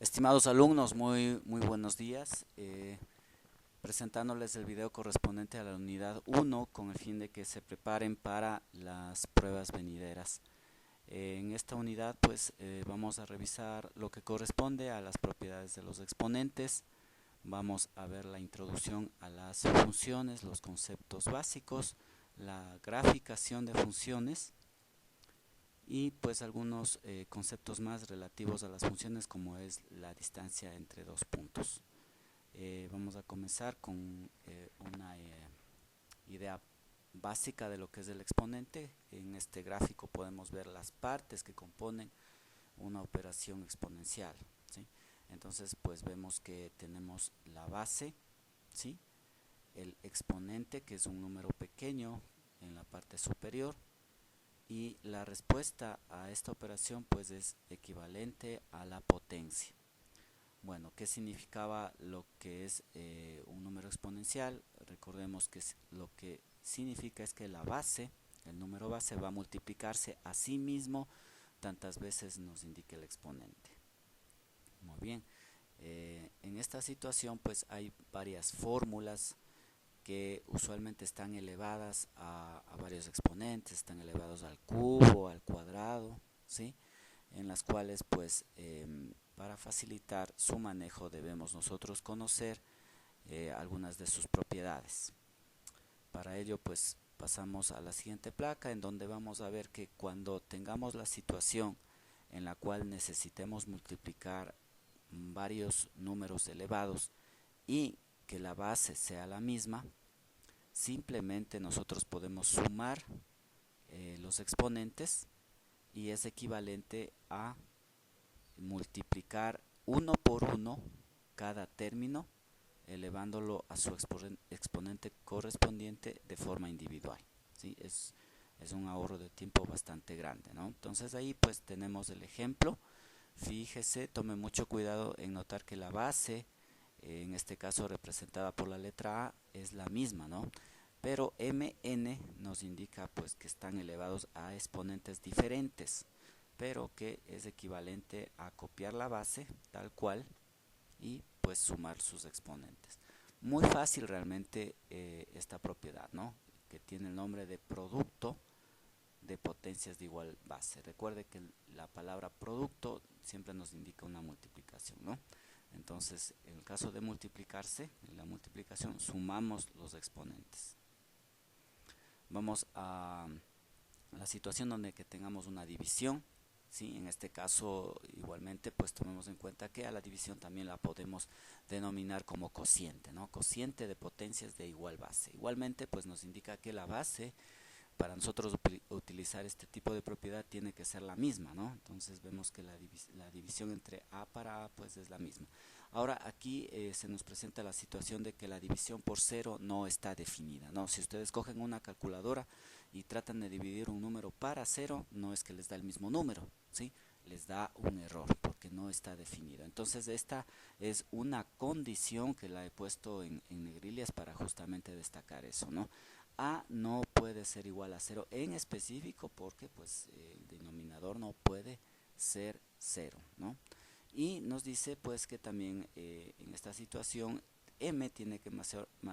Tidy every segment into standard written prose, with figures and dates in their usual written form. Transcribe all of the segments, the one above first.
Estimados alumnos, muy buenos días. Presentándoles el video correspondiente a la unidad 1 con el fin de que se preparen para las pruebas venideras. En esta unidad vamos a revisar lo que corresponde a las propiedades de los exponentes. Vamos a ver la introducción a las funciones, los conceptos básicos, la graficación de funciones y pues algunos conceptos más relativos a las funciones, como es la distancia entre dos puntos. Vamos a comenzar con una idea básica de lo que es el exponente. En este gráfico podemos ver las partes que componen una operación exponencial, ¿sí? Entonces pues vemos que tenemos la base, ¿sí?, el exponente, que es un número pequeño en la parte superior, y la respuesta a esta operación pues es equivalente a la potencia. Bueno, ¿qué significaba lo que es un número exponencial? Recordemos que lo que significa es que la base, el número base, va a multiplicarse a sí mismo tantas veces nos indique el exponente. Muy bien, en esta situación pues hay varias fórmulas que usualmente están elevadas a varios exponentes, están elevados al cubo, al cuadrado, ¿sí?, en las cuales para facilitar su manejo debemos nosotros conocer algunas de sus propiedades. Para ello pues pasamos a la siguiente placa, en donde vamos a ver que cuando tengamos la situación en la cual necesitemos multiplicar varios números elevados y que la base sea la misma, simplemente nosotros podemos sumar los exponentes, y es equivalente a multiplicar uno por uno cada término, elevándolo a su exponente correspondiente de forma individual, ¿sí? Es un ahorro de tiempo bastante grande, ¿no? Entonces ahí pues tenemos el ejemplo. Fíjese, tome mucho cuidado en notar que la base, en este caso representada por la letra A, es la misma, ¿no? Pero mn nos indica pues que están elevados a exponentes diferentes, pero que es equivalente a copiar la base tal cual y pues sumar sus exponentes. Muy fácil realmente esta propiedad, ¿no?, que tiene el nombre de producto de potencias de igual base. Recuerde que la palabra producto siempre nos indica una multiplicación, ¿no? Entonces, en el caso de multiplicarse, en la multiplicación sumamos los exponentes. Vamos a la situación donde que tengamos una división, ¿sí? En este caso igualmente pues tomemos en cuenta que a la división también la podemos denominar como cociente, ¿no? Cociente de potencias de igual base. Igualmente pues nos indica que la base, para nosotros utilizar este tipo de propiedad, tiene que ser la misma, ¿no? Entonces vemos que la división entre A para A pues es la misma. Ahora aquí se nos presenta la situación de que la división por cero no está definida, ¿no? Si ustedes cogen una calculadora y tratan de dividir un número para cero, no es que les da el mismo número, ¿sí?, les da un error porque no está definido. Entonces esta es una condición que la he puesto en negrillas para justamente destacar eso, ¿no? A no puede ser igual a cero en específico porque pues el denominador no puede ser cero, ¿no? Y nos dice pues que también en esta situación m tiene que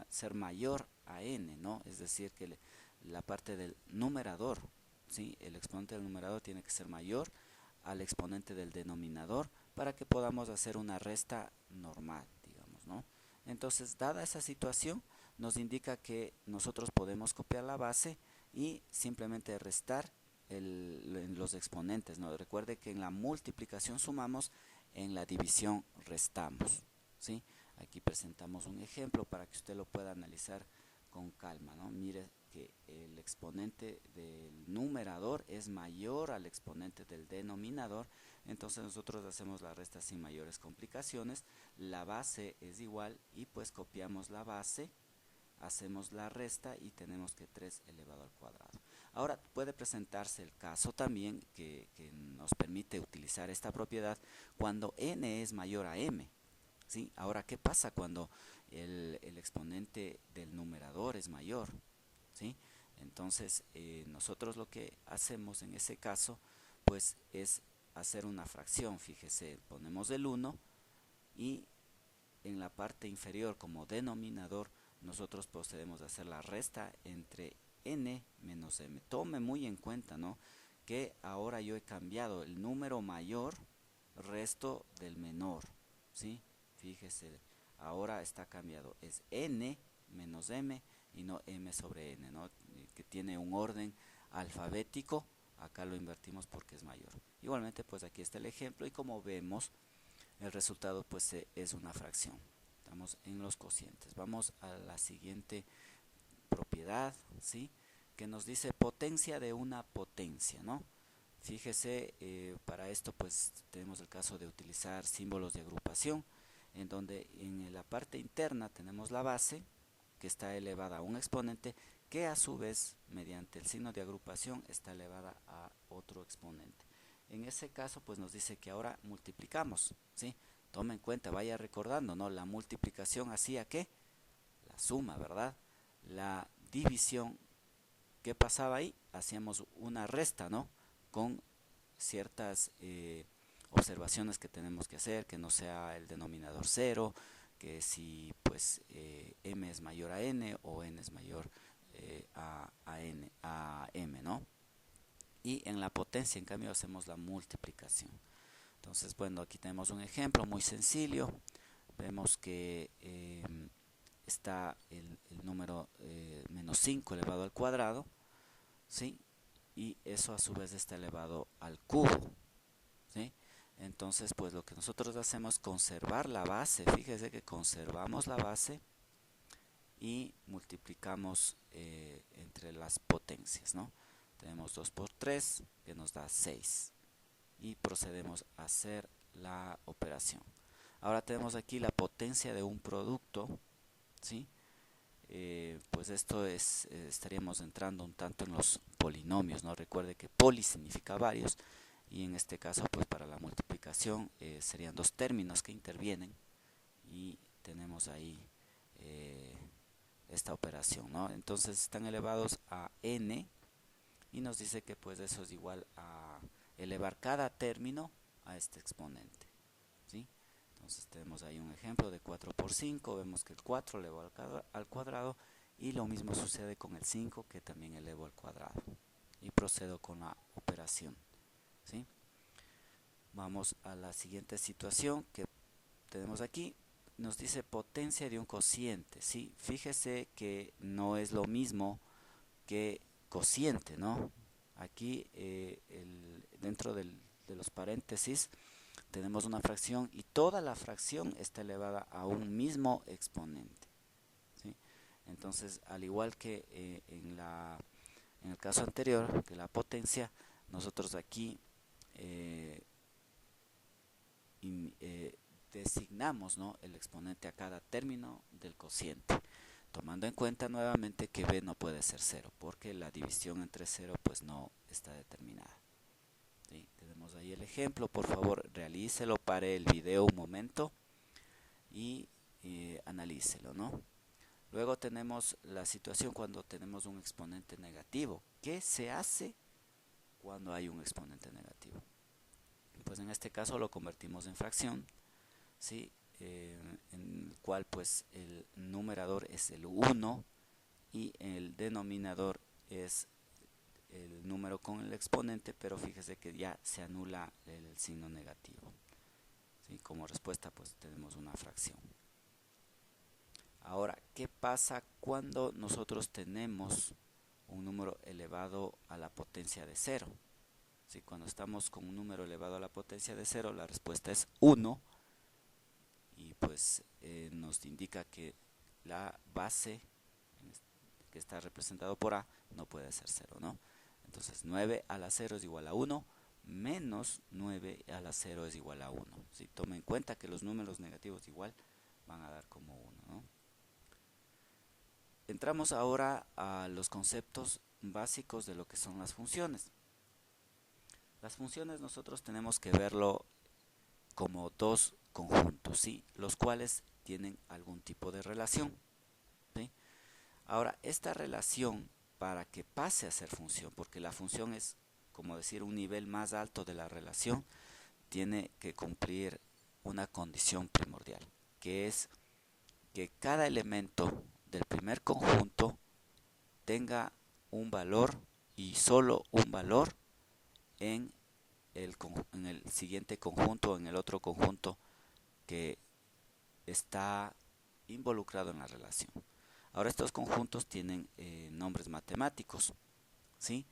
ser mayor a n, ¿no? Es decir, que la parte del numerador, ¿sí?, el exponente del numerador tiene que ser mayor al exponente del denominador para que podamos hacer una resta normal, digamos, ¿no? Entonces, dada esa situación, nos indica que nosotros podemos copiar la base y simplemente restar los exponentes, ¿no? Recuerde que en la multiplicación sumamos, en la división restamos, ¿sí? Aquí presentamos un ejemplo para que usted lo pueda analizar con calma, ¿no? Mire que el exponente del numerador es mayor al exponente del denominador, entonces nosotros hacemos la resta sin mayores complicaciones. La base es igual y pues copiamos la base, hacemos la resta y tenemos que 3 elevado al cuadrado. Ahora puede presentarse el caso también que nos permite utilizar esta propiedad cuando n es mayor a m, ¿sí? Ahora, ¿qué pasa cuando el exponente del numerador es mayor? ¿Sí? Entonces, nosotros lo que hacemos en ese caso, pues es hacer una fracción. Fíjese, ponemos el 1 y en la parte inferior como denominador nosotros procedemos a hacer la resta entre n menos m. Tome muy en cuenta, ¿no?, que ahora yo he cambiado el número mayor resto del menor, ¿sí? Fíjese, ahora está cambiado, es n menos m y no m sobre n, ¿no?, que tiene un orden alfabético. Acá lo invertimos porque es mayor. Igualmente, pues aquí está el ejemplo y como vemos el resultado pues es una fracción. Estamos en los cocientes. Vamos a la siguiente propiedad, ¿sí?, que nos dice potencia de una potencia, ¿no? Fíjese, para esto pues tenemos el caso de utilizar símbolos de agrupación, en donde en la parte interna tenemos la base que está elevada a un exponente que a su vez mediante el signo de agrupación está elevada a otro exponente. En ese caso pues nos dice que ahora multiplicamos, ¿sí? Tome en cuenta, vaya recordando, ¿no? La multiplicación hacía ¿qué? La suma, ¿verdad? La división, ¿qué pasaba ahí? Hacíamos una resta, ¿no?, con ciertas observaciones que tenemos que hacer, que no sea el denominador cero, que si pues m es mayor a n o n es mayor a m, ¿no? Y en la potencia, en cambio, hacemos la multiplicación. Entonces, bueno, aquí tenemos un ejemplo muy sencillo. Vemos que está el número menos 5 elevado al cuadrado, ¿sí? Y eso a su vez está elevado al cubo, ¿sí? Entonces, pues lo que nosotros hacemos es conservar la base. Fíjese que conservamos la base y multiplicamos entre las potencias, ¿no? Tenemos 2 por 3 que nos da 6 y procedemos a hacer la operación. Ahora tenemos aquí la potencia de un producto, ¿sí? Pues esto es, estaríamos entrando un tanto en los polinomios, ¿no? Recuerde que poli significa varios y en este caso pues para la multiplicación serían dos términos que intervienen y tenemos ahí esta operación, ¿no? Entonces están elevados a n y nos dice que pues eso es igual a elevar cada término a este exponente, ¿sí? Entonces tenemos ahí un ejemplo de 4 por 5, vemos que el 4 elevó al cuadrado y lo mismo sucede con el 5 que también elevo al cuadrado y procedo con la operación, ¿sí? Vamos a la siguiente situación que tenemos aquí. Nos dice potencia de un cociente, ¿sí? Fíjese que no es lo mismo que cociente, ¿no? Aquí dentro de los paréntesis tenemos una fracción y toda la fracción está elevada a un mismo exponente, ¿sí? Entonces, al igual que en el caso anterior, que la potencia, nosotros aquí designamos, ¿no?, el exponente a cada término del cociente, tomando en cuenta nuevamente que b no puede ser 0, porque la división entre 0 pues no está determinada. ¿Sí? Tenemos ahí el ejemplo, por favor realícelo, pare el video un momento y analícelo, ¿no? Luego tenemos la situación cuando tenemos un exponente negativo. ¿Qué se hace cuando hay un exponente negativo? Pues en este caso lo convertimos en fracción, ¿sí? En el cual pues el numerador es el 1 y el denominador es el número con el exponente, pero fíjese que ya se anula el signo negativo, ¿sí? Como respuesta pues tenemos una fracción. Ahora, ¿qué pasa cuando nosotros tenemos un número elevado a la potencia de 0? ¿Sí? Cuando estamos con un número elevado a la potencia de 0, la respuesta es 1 y pues nos indica que la base que está representado por A no puede ser 0, ¿no? Entonces 9 a la 0 es igual a 1, menos 9 a la 0 es igual a 1. ¿Sí? Tome en cuenta que los números negativos igual van a dar como 1, ¿no? Entramos ahora a los conceptos básicos de lo que son las funciones. Las funciones nosotros tenemos que verlo como dos conjuntos, ¿sí?, los cuales tienen algún tipo de relación, ¿sí? Ahora, esta relación, para que pase a ser función, porque la función es, como decir, un nivel más alto de la relación, tiene que cumplir una condición primordial, que es que cada elemento del primer conjunto tenga un valor y solo un valor en en el siguiente conjunto o en el otro conjunto que está involucrado en la relación. Ahora estos conjuntos tienen nombres matemáticos, ¿sí?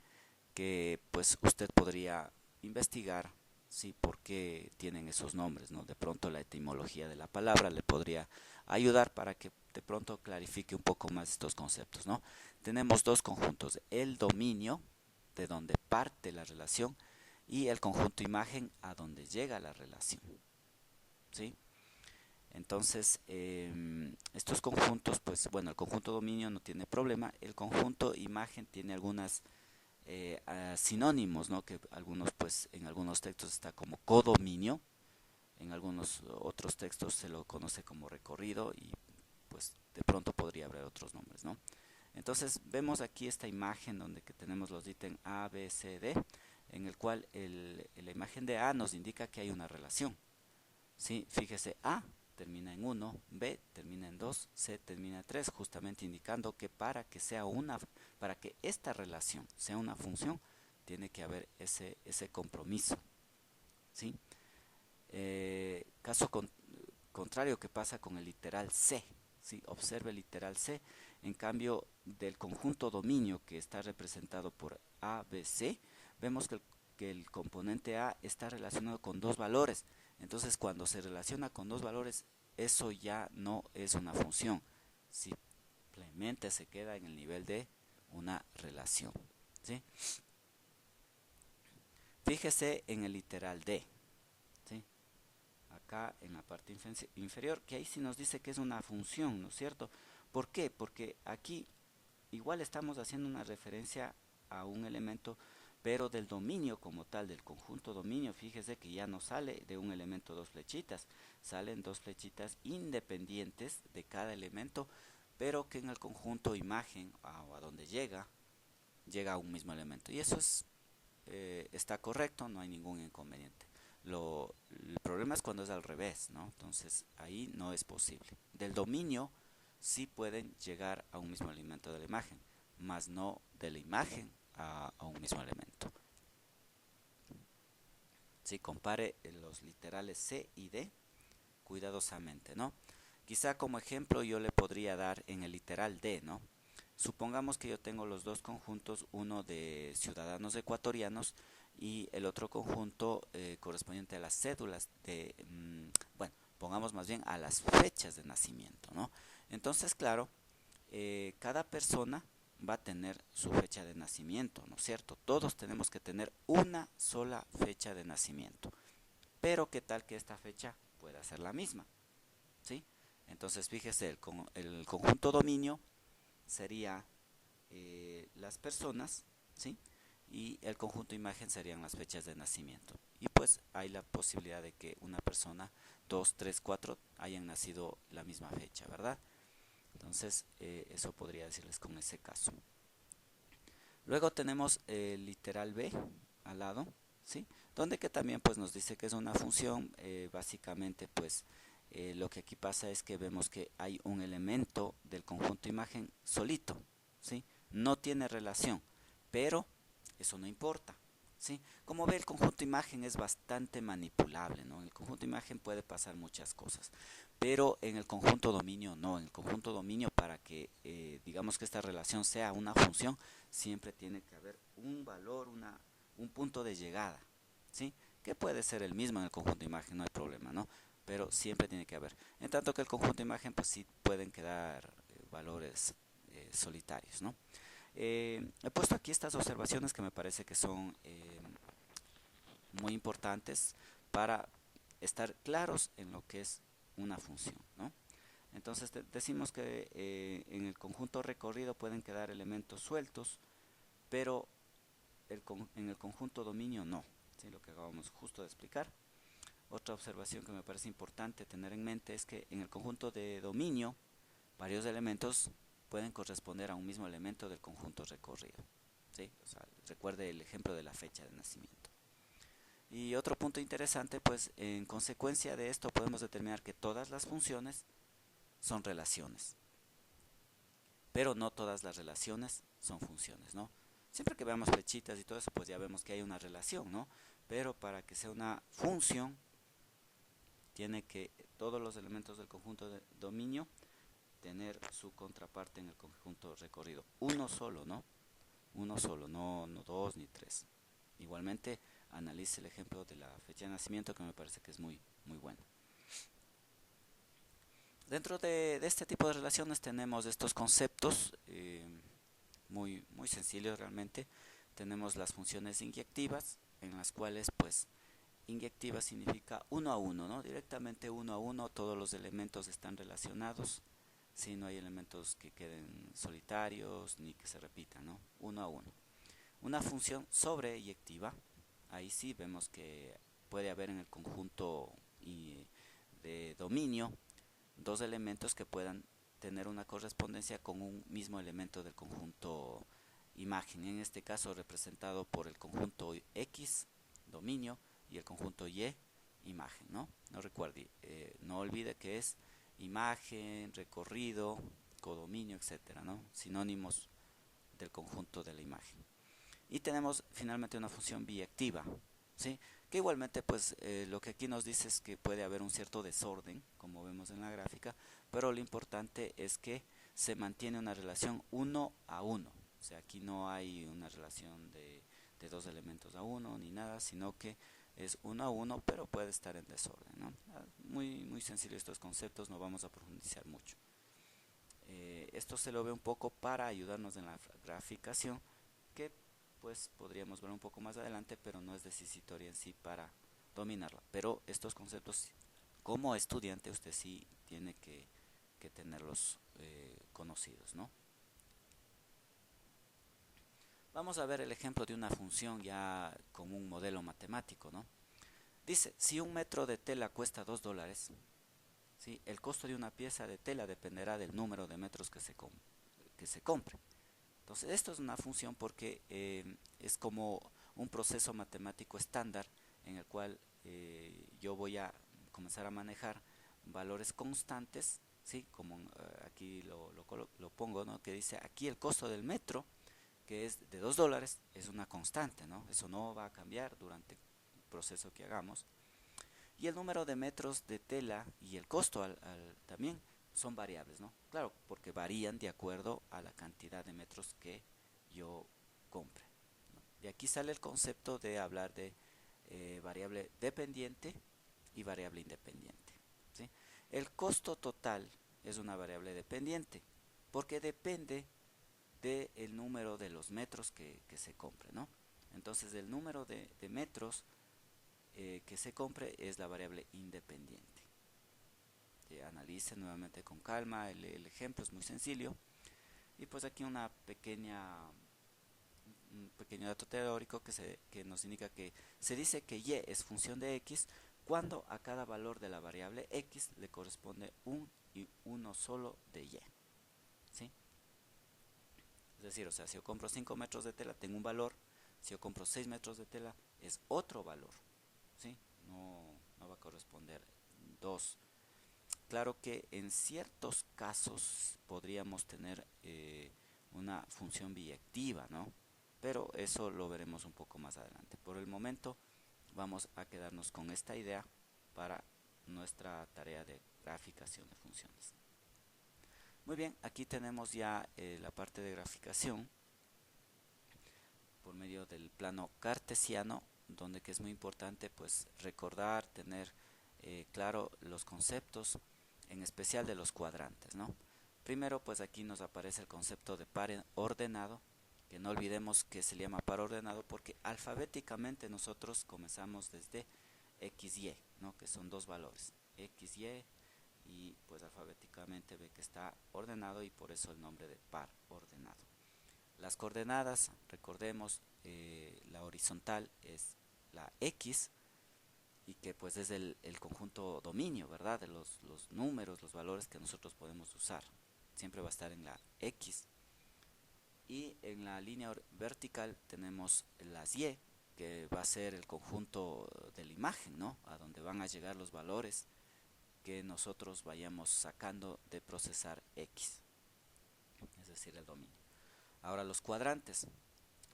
Que pues usted podría investigar, ¿sí? Por qué tienen esos nombres, ¿no? De pronto la etimología de la palabra le podría ayudar para que de pronto clarifique un poco más estos conceptos, ¿no? Tenemos dos conjuntos, el dominio, de donde parte la relación, y el conjunto imagen, a donde llega la relación, ¿sí? Entonces, estos conjuntos, pues bueno, el conjunto dominio no tiene problema, el conjunto imagen tiene algunas sinónimos, ¿no? Que algunos, pues en algunos textos está como codominio, en algunos otros textos se lo conoce como recorrido y pues de pronto podría haber otros nombres, ¿no? Entonces vemos aquí esta imagen donde que tenemos los ítems A, B, C, D, en el cual la imagen de A nos indica que hay una relación, ¿sí? Fíjese, A termina en 1, B termina en 2, C termina en 3, justamente indicando que para que esta relación sea una función, tiene que haber ese compromiso, ¿sí? Caso contrario que pasa con el literal C, ¿sí? Observe el literal C, en cambio del conjunto dominio que está representado por A, B, C, vemos que el componente A está relacionado con dos valores. Entonces cuando se relaciona con dos valores, eso ya no es una función, simplemente se queda en el nivel de una relación, ¿sí? Fíjese en el literal D, ¿sí? Acá en la parte inferior, que ahí sí nos dice que es una función, ¿no es cierto? ¿Por qué? Porque aquí igual estamos haciendo una referencia a un elemento, pero del dominio como tal, del conjunto dominio. Fíjese que ya no sale de un elemento dos flechitas, salen dos flechitas independientes de cada elemento, pero que en el conjunto imagen o a donde llega a un mismo elemento. Y eso está correcto, no hay ningún inconveniente. El problema es cuando es al revés, ¿no? Entonces ahí no es posible. Del dominio sí pueden llegar a un mismo elemento de la imagen, más no de la imagen a un mismo elemento. Si compare los literales C y D cuidadosamente, ¿no? Quizá como ejemplo yo le podría dar en el literal D, ¿no? Supongamos que yo tengo los dos conjuntos, uno de ciudadanos ecuatorianos y el otro conjunto correspondiente a las cédulas bueno, pongamos más bien a las fechas de nacimiento, ¿no? Entonces, claro, cada persona va a tener su fecha de nacimiento, ¿no es cierto? Todos tenemos que tener una sola fecha de nacimiento. Pero qué tal que esta fecha pueda ser la misma, ¿sí? Entonces, fíjese, el conjunto dominio sería las personas, ¿sí? Y el conjunto imagen serían las fechas de nacimiento. Y pues hay la posibilidad de que una persona, dos, tres, cuatro, hayan nacido la misma fecha, ¿verdad? Entonces, eso podría decirles con ese caso. Luego tenemos el literal B al lado, ¿sí? Donde que también pues nos dice que es una función, básicamente pues lo que aquí pasa es que vemos que hay un elemento del conjunto imagen solito, ¿sí? No tiene relación, pero eso no importa, ¿sí? Como ve, el conjunto imagen es bastante manipulable, ¿no? En el conjunto imagen puede pasar muchas cosas, pero en el conjunto dominio no. En el conjunto dominio, para que digamos que esta relación sea una función, siempre tiene que haber un valor, un punto de llegada, ¿sí? Que puede ser el mismo en el conjunto imagen, no hay problema, ¿no? Pero siempre tiene que haber. En tanto que el conjunto imagen, pues sí pueden quedar valores solitarios, ¿no? He puesto aquí estas observaciones que me parece que son muy importantes para estar claros en lo que es una función, ¿no? Entonces decimos que en el conjunto recorrido pueden quedar elementos sueltos, pero en el conjunto dominio no, ¿sí? Lo que acabamos justo de explicar. Otra observación que me parece importante tener en mente es que en el conjunto de dominio varios elementos pueden corresponder a un mismo elemento del conjunto recorrido, ¿sí? O sea, recuerde el ejemplo de la fecha de nacimiento. Y otro punto interesante, pues en consecuencia de esto podemos determinar que todas las funciones son relaciones, pero no todas las relaciones son funciones, ¿no? Siempre que veamos flechitas y todo eso, pues ya vemos que hay una relación, ¿no? Pero para que sea una función, tiene que todos los elementos del conjunto de dominio tener su contraparte en el conjunto recorrido. Uno solo, ¿no? Uno solo, no dos ni tres. Igualmente, analice el ejemplo de la fecha de nacimiento, que me parece que es muy bueno. Dentro de este tipo de relaciones tenemos estos conceptos muy sencillos realmente. Tenemos las funciones inyectivas, en las cuales pues inyectiva significa uno a uno, ¿no? Directamente uno a uno, todos los elementos están relacionados, si no hay elementos que queden solitarios ni que se repitan, ¿no? Uno a uno. Una función sobreyectiva, ahí sí vemos que puede haber en el conjunto de dominio dos elementos que puedan tener una correspondencia con un mismo elemento del conjunto imagen, en este caso representado por el conjunto X, dominio, y el conjunto Y, imagen, ¿no? No recuerde, no olvide que es imagen, recorrido, codominio, etcétera, ¿no? Sinónimos del conjunto de la imagen. Y tenemos finalmente una función biyectiva, ¿sí? Que igualmente pues lo que aquí nos dice es que puede haber un cierto desorden, como vemos en la gráfica, pero lo importante es que se mantiene una relación uno a uno. O sea, aquí no hay una relación de dos elementos a uno ni nada, sino que es uno a uno, pero puede estar en desorden, ¿no? Muy sencillo estos conceptos, no vamos a profundizar mucho. Esto se lo ve un poco para ayudarnos en la graficación, que pues podríamos ver un poco más adelante, pero no es decisitoria en sí para dominarla. Pero estos conceptos, como estudiante, usted sí tiene que tenerlos conocidos, ¿no? Vamos a ver el ejemplo de una función ya con un modelo matemático, ¿no? Dice, si un metro de tela cuesta $2, ¿sí? El costo de una pieza de tela dependerá del número de metros que se compre. Entonces, esto es una función porque es como un proceso matemático estándar en el cual yo voy a comenzar a manejar valores constantes, ¿sí? Como aquí lo pongo, ¿no? Que dice aquí el costo del metro, que es de $2, es una constante, ¿no? Eso no va a cambiar durante el proceso que hagamos. Y el número de metros de tela y el costo también son variables, ¿no? Claro, porque varían de acuerdo a la cantidad de metros que yo compre, ¿no? De aquí sale el concepto de hablar de variable dependiente y variable independiente, ¿sí? El costo total es una variable dependiente porque depende del número de los metros que se compre, ¿no? Entonces el número de metros que se compre es la variable independiente. Analice nuevamente con calma, el ejemplo es muy sencillo. Y pues aquí un pequeño dato teórico que nos indica que se dice que y es función de x cuando a cada valor de la variable x le corresponde un y uno solo de y, ¿sí? Es decir, o sea, si yo compro 5 metros de tela tengo un valor, si yo compro 6 metros de tela es otro valor, ¿sí? No va a corresponder 2. Claro que en ciertos casos podríamos tener una función biyectiva, ¿no? Pero eso lo veremos un poco más adelante. Por el momento vamos a quedarnos con esta idea para nuestra tarea de graficación de funciones. Muy bien, aquí tenemos ya la parte de graficación por medio del plano cartesiano, donde que es muy importante pues recordar, tener claro los conceptos, en especial de los cuadrantes, ¿no? Primero pues aquí nos aparece el concepto de par ordenado, que no olvidemos que se le llama par ordenado porque alfabéticamente nosotros comenzamos desde XY, ¿no? Que son dos valores, XY, y pues alfabéticamente ve que está ordenado y por eso el nombre de par ordenado. Las coordenadas, recordemos, la horizontal es la X y que pues es el conjunto dominio, ¿verdad? De los números, los valores que nosotros podemos usar. Siempre va a estar en la X. Y en la línea vertical tenemos las Y, que va a ser el conjunto de la imagen, ¿no? A donde van a llegar los valores que nosotros vayamos sacando de procesar X, es decir, el dominio. Ahora los cuadrantes,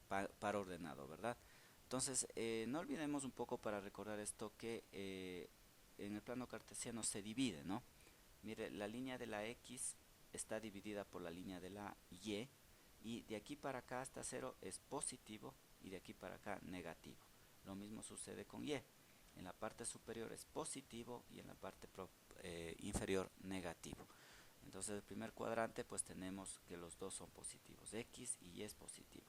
par ordenado, ¿verdad? Entonces, no olvidemos un poco para recordar esto que en el plano cartesiano se divide, ¿no? Mire, la línea de la X está dividida por la línea de la y de aquí para acá hasta 0 es positivo y de aquí para acá negativo. Lo mismo sucede con Y. En la parte superior es positivo y en la parte inferior negativo. Entonces el primer cuadrante pues tenemos que los dos son positivos, X y Y es positivo.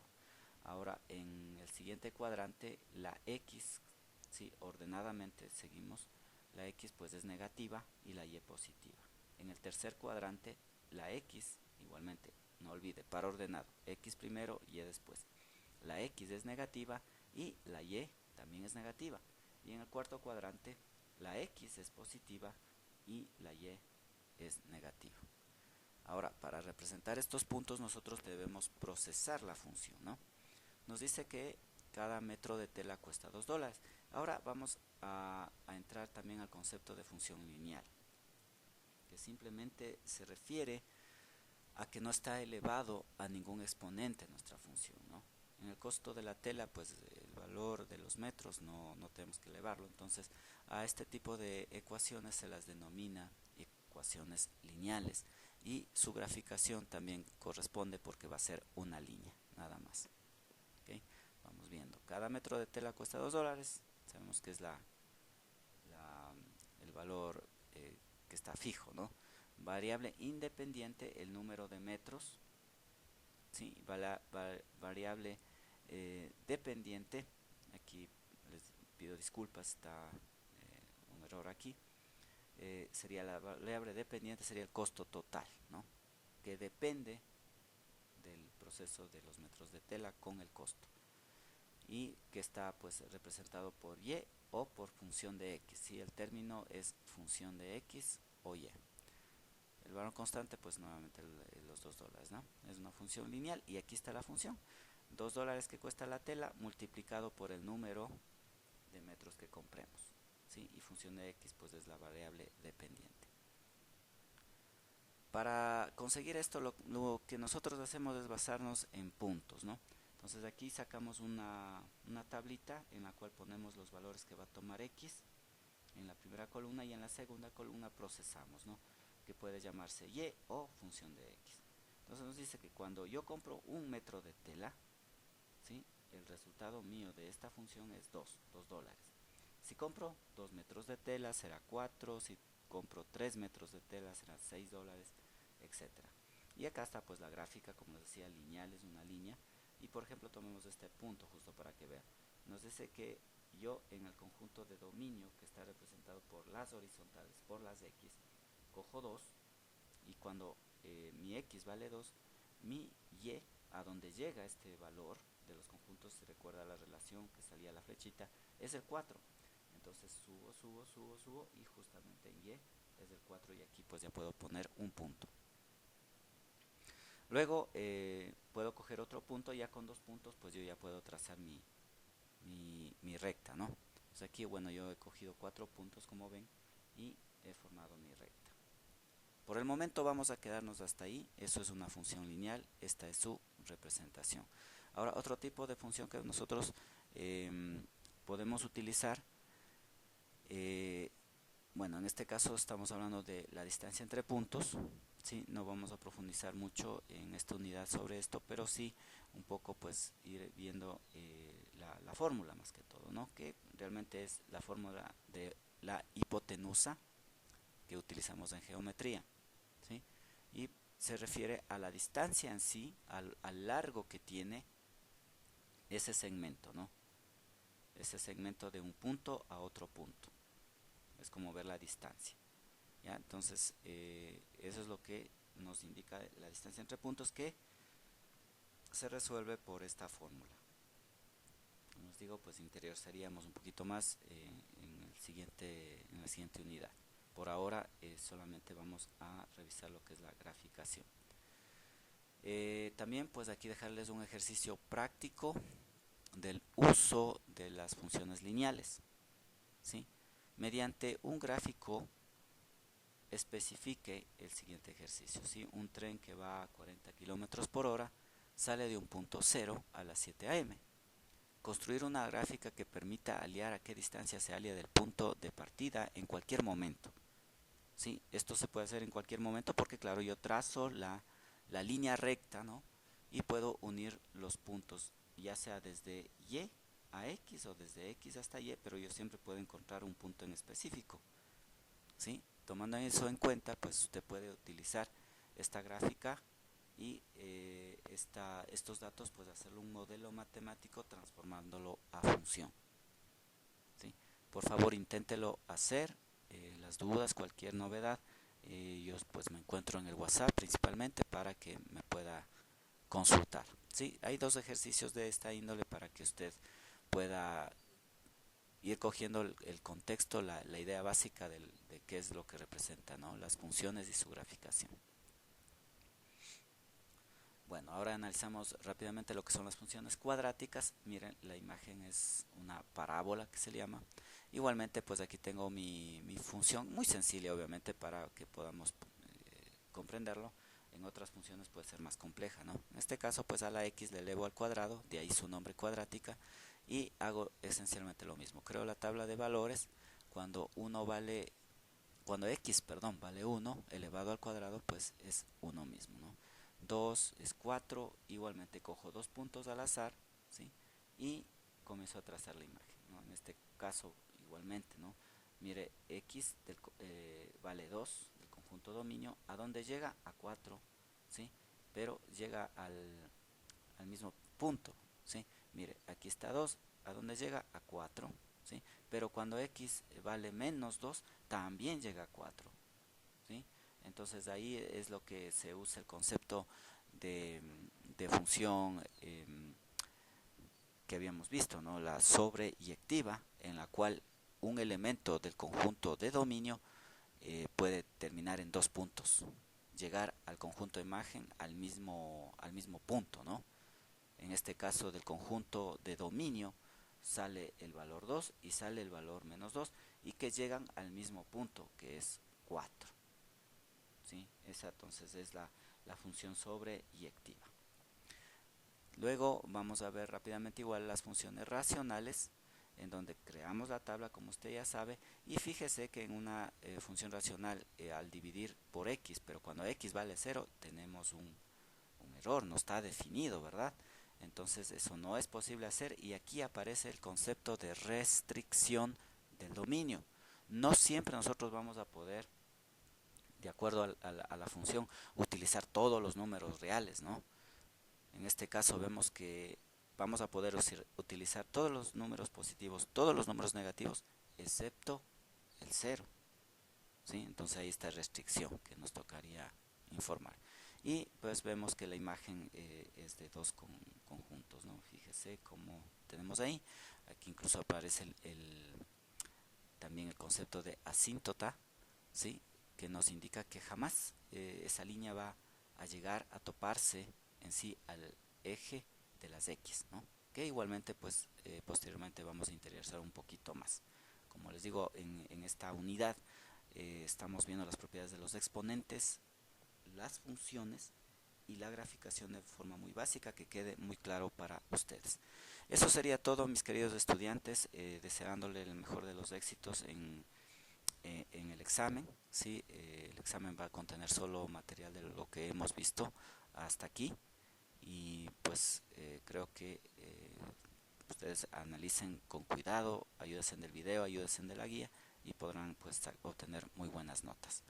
Ahora en el siguiente cuadrante la X, ¿sí? Ordenadamente seguimos, la X pues es negativa y la Y positiva. En el tercer cuadrante la X igualmente, no olvide, par ordenado, X primero, Y después. La X es negativa y la Y también es negativa. Y en el cuarto cuadrante la X es positiva y la Y es negativa. Ahora, para representar estos puntos nosotros debemos procesar la función, ¿no? Nos dice que cada metro de tela cuesta $2. Ahora vamos a entrar también al concepto de función lineal, que simplemente se refiere a que no está elevado a ningún exponente nuestra función, ¿no? En el costo de la tela, pues el valor de los metros no tenemos que elevarlo, entonces a este tipo de ecuaciones se las denomina ecuaciones lineales y su graficación también corresponde porque va a ser una línea, nada más. ¿Okay? Vamos viendo, cada metro de tela cuesta $2, sabemos que es el valor que está fijo, ¿no? Variable independiente el número de metros, ¿sí? Variable dependiente, aquí les pido disculpas, está un error aquí, sería la variable dependiente, sería el costo total, ¿no? Que depende del proceso de los metros de tela con el costo y que está pues representado por Y o por función de X, si el término es función de X o Y. El valor constante pues nuevamente los $2, ¿no? Es una función lineal y aquí está la función, $2 que cuesta la tela multiplicado por el número de metros que compremos, ¿sí? Y función de X pues es la variable dependiente. Para conseguir esto lo que nosotros hacemos es basarnos en puntos, ¿no? Entonces aquí sacamos una tablita en la cual ponemos los valores que va a tomar X en la primera columna y en la segunda columna procesamos, ¿no? Que puede llamarse Y o función de X. Entonces nos dice que cuando yo compro un metro de tela, ¿sí? El resultado mío de esta función es $2. Si compro 2 metros de tela será 4, si compro 3 metros de tela será $6, etcétera. Y acá está pues la gráfica, como les decía, lineal, es una línea. Y por ejemplo tomemos este punto justo para que vean. Nos dice que yo en el conjunto de dominio que está representado por las horizontales, por las X, cojo 2 y cuando mi X vale 2, mi Y, a donde llega este valor de los conjuntos, se recuerda la relación que salía la flechita, es el 4. Entonces subo y justamente en Y es el 4 y aquí pues ya puedo poner un punto. Luego puedo coger otro punto, ya con 2 puntos pues yo ya puedo trazar mi recta, ¿no? Pues aquí bueno yo he cogido 4 puntos como ven y he formado mi recta. Por el momento vamos a quedarnos hasta ahí, eso es una función lineal, esta es su representación. Ahora otro tipo de función que nosotros podemos utilizar, bueno en este caso estamos hablando de la distancia entre puntos, ¿sí? No vamos a profundizar mucho en esta unidad sobre esto, pero sí un poco pues ir viendo la fórmula más que todo, ¿no? Que realmente es la fórmula de la hipotenusa que utilizamos en geometría, ¿sí? Y se refiere a la distancia en sí, al largo que tiene ese segmento, ¿no? Ese segmento de un punto a otro punto. Es como ver la distancia, ¿ya? Entonces, eso es lo que nos indica la distancia entre puntos, que se resuelve por esta fórmula. Como os digo, pues interiorizaríamos un poquito más en la siguiente unidad. Por ahora solamente vamos a revisar lo que es la graficación. También pues aquí dejarles un ejercicio práctico del uso de las funciones lineales, ¿sí? Mediante un gráfico especifique el siguiente ejercicio, ¿sí? Un tren que va a 40 kilómetros por hora sale de un punto 0 a las 7 a.m. Construir una gráfica que permita aliar a qué distancia se alia del punto de partida en cualquier momento. ¿Sí? Esto se puede hacer en cualquier momento porque, claro, yo trazo la línea recta, ¿no? Y puedo unir los puntos, ya sea desde Y a X o desde X hasta Y, pero yo siempre puedo encontrar un punto en específico, ¿sí? Tomando eso en cuenta, pues usted puede utilizar esta gráfica y estos datos, pues hacerlo un modelo matemático transformándolo a función, ¿sí? Por favor, inténtelo hacer. Las dudas, cualquier novedad, yo pues me encuentro en el WhatsApp principalmente para que me pueda consultar, ¿sí? Hay dos ejercicios de esta índole para que usted pueda ir cogiendo el contexto, la idea básica de qué es lo que representa, ¿no? Las funciones y su graficación. Bueno, ahora analizamos rápidamente lo que son las funciones cuadráticas. Miren, la imagen es una parábola que se le llama. Igualmente, pues aquí tengo mi función, muy sencilla obviamente para que podamos comprenderlo. En otras funciones puede ser más compleja, ¿no? En este caso, pues a la x le elevo al cuadrado, de ahí su nombre cuadrática, y hago esencialmente lo mismo. Creo la tabla de valores cuando cuando x, perdón, vale 1 elevado al cuadrado, pues es 1 mismo, ¿no? 2 es 4, igualmente cojo dos puntos al azar, ¿sí? Y comienzo a trazar la imagen, ¿no? En este caso, igualmente, ¿no? Mire, x vale 2 del conjunto dominio, ¿a dónde llega? A 4, ¿sí? Pero llega al mismo punto, ¿sí? Mire, aquí está 2, ¿a dónde llega? A 4, ¿sí? Pero cuando x vale menos 2, también llega a 4, ¿sí? Entonces ahí es lo que se usa el concepto de, de función que habíamos visto, ¿no? La sobreyectiva, en la cual un elemento del conjunto de dominio puede terminar en dos puntos, llegar al conjunto de imagen al mismo punto, ¿no? En este caso del conjunto de dominio sale el valor 2 y sale el valor menos 2 y que llegan al mismo punto que es 4, ¿sí? Esa entonces es la función sobreyectiva. Luego vamos a ver rápidamente igual las funciones racionales, en donde creamos la tabla como usted ya sabe, y fíjese que en una función racional al dividir por x, pero cuando x vale 0 tenemos un error, no está definido, ¿verdad? Entonces eso no es posible hacer y aquí aparece el concepto de restricción del dominio. No siempre nosotros vamos a poder, de acuerdo a la función, utilizar todos los números reales, ¿no? En este caso vemos que vamos a poder utilizar todos los números positivos, todos los números negativos, excepto el 0, ¿sí? Entonces ahí está restricción que nos tocaría informar. Y pues vemos que la imagen es de dos conjuntos, ¿no? Fíjese cómo tenemos ahí. Aquí incluso aparece también el concepto de asíntota, ¿sí? Que nos indica que jamás esa línea va a llegar a toparse en sí al eje de las X, ¿no? Que igualmente pues posteriormente vamos a interesar un poquito más. Como les digo, en esta unidad estamos viendo las propiedades de los exponentes, las funciones y la graficación de forma muy básica, que quede muy claro para ustedes. Eso sería todo, mis queridos estudiantes, deseándole el mejor de los éxitos en el examen, ¿sí? El examen va a contener solo material de lo que hemos visto hasta aquí y pues creo que ustedes analicen con cuidado, ayúdense del video, ayúdense de la guía y podrán pues obtener muy buenas notas.